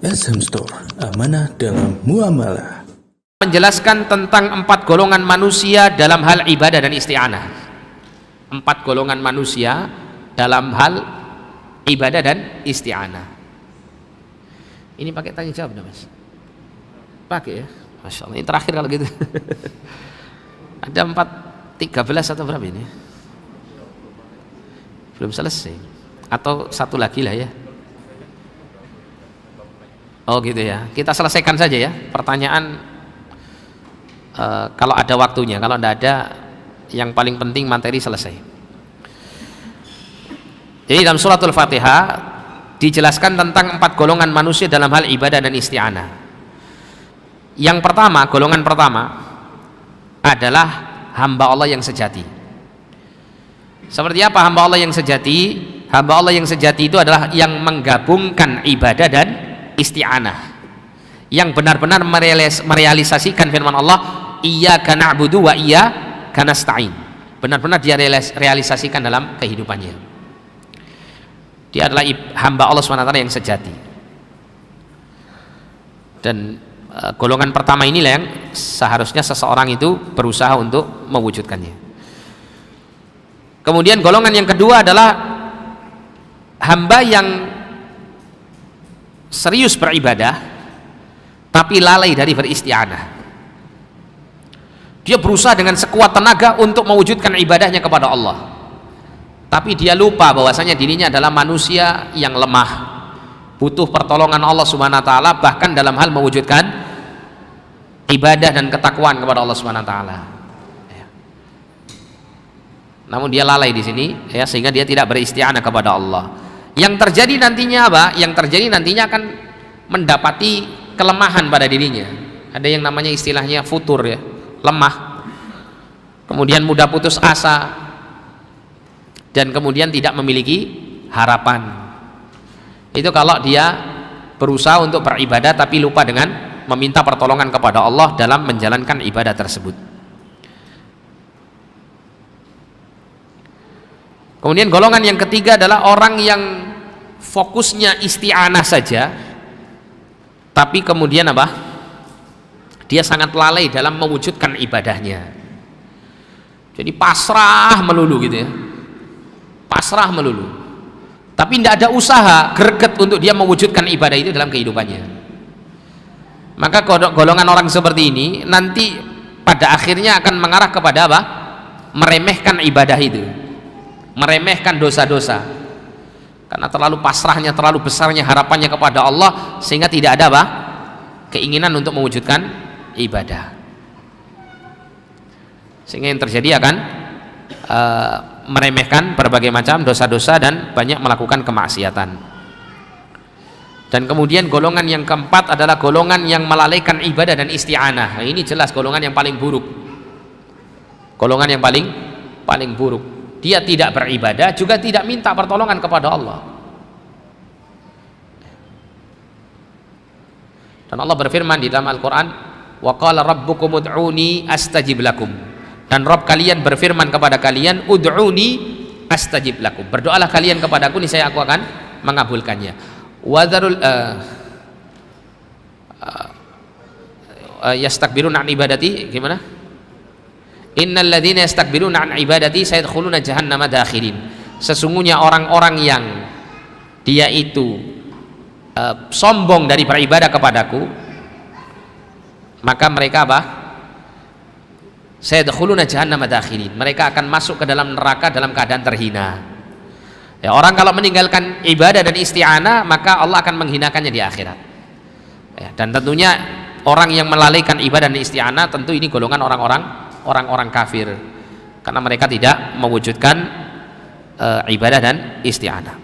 SM Store, amanah dalam muamalah. Menjelaskan tentang 4 golongan manusia dalam hal ibadah dan isti'anah. 4 golongan manusia dalam hal ibadah dan isti'anah. Ini pakai tanya jawab dah, Mas? Pakai ya? Masya Allah, ini terakhir kalau gitu. Ada 13 atau berapa ini? Belum selesai. Atau satu lagi lah ya. Oh gitu ya, kita selesaikan saja ya pertanyaan kalau ada waktunya, kalau tidak ada yang paling penting materi selesai. Jadi dalam suratul Fatihah dijelaskan tentang 4 golongan manusia dalam hal ibadah dan isti'anah. Yang pertama, golongan pertama adalah hamba Allah yang sejati. Seperti apa hamba Allah yang sejati? Hamba Allah yang sejati itu adalah yang menggabungkan ibadah dan isti'anah, yang benar-benar merealisasikan firman Allah, iyyaka na'budu wa iyyaka nasta'in. Benar-benar dia realisasikan dalam kehidupannya. Dia adalah hamba Allah SWT yang sejati. Dan golongan pertama inilah yang seharusnya seseorang itu berusaha untuk mewujudkannya. Kemudian golongan yang kedua adalah hamba yang serius beribadah tapi lalai dari beristi'anah. Dia berusaha dengan sekuat tenaga untuk mewujudkan ibadahnya kepada Allah, tapi dia lupa bahwasanya dirinya adalah manusia yang lemah, butuh pertolongan Allah Subhanahu wa taala bahkan dalam hal mewujudkan ibadah dan ketakwaan kepada Allah Subhanahu wa taala. Namun dia lalai di sini ya, sehingga dia tidak beristi'anah kepada Allah. Yang terjadi nantinya apa? Yang terjadi nantinya akan mendapati kelemahan pada dirinya. Ada yang namanya istilahnya futur ya, lemah. Kemudian mudah putus asa dan kemudian tidak memiliki harapan. Itu kalau dia berusaha untuk beribadah tapi lupa dengan meminta pertolongan kepada Allah dalam menjalankan ibadah tersebut. Kemudian golongan yang ketiga adalah orang yang fokusnya isti'anah saja, tapi kemudian apa? Dia sangat lalai dalam mewujudkan ibadahnya. Jadi pasrah melulu gitu ya, pasrah melulu. Tapi tidak ada usaha greget untuk dia mewujudkan ibadah itu dalam kehidupannya. Maka golongan orang seperti ini nanti pada akhirnya akan mengarah kepada apa? Meremehkan ibadah itu, meremehkan dosa-dosa, karena terlalu pasrahnya, terlalu besarnya harapannya kepada Allah sehingga tidak ada apa? Keinginan untuk mewujudkan ibadah, sehingga yang terjadi akan meremehkan berbagai macam dosa-dosa dan banyak melakukan kemaksiatan. Dan kemudian golongan yang keempat adalah golongan yang melalaikan ibadah dan isti'anah. Nah, ini jelas golongan yang paling buruk, golongan yang paling buruk. Dia tidak beribadah, juga tidak minta pertolongan kepada Allah. Dan Allah berfirman di dalam Al-Quran, wa qala rabbukum ud'uni astajib lakum. Dan Rabb kalian berfirman kepada kalian, ud'uni astajib lakum. Berdoalah kalian kepadaku, niscaya aku akan mengabulkannya. Wadharul yastakbiruna an ibadati, gimana? Innal ladzina yastakbiruna an ibadati sayadkhuluna jahannama dakhirin. Sesungguhnya orang-orang yang dia itu sombong dari beribadah kepadaku, maka mereka apa? Sayadkhuluna jahannama dakhirin. Mereka akan masuk ke dalam neraka dalam keadaan terhina. Ya, orang kalau meninggalkan ibadah dan isti'anah, maka Allah akan menghinakannya di akhirat. Ya, dan tentunya orang yang melalaikan ibadah dan isti'anah, tentu ini golongan orang-orang kafir, karena mereka tidak mewujudkan ibadah dan isti'anah.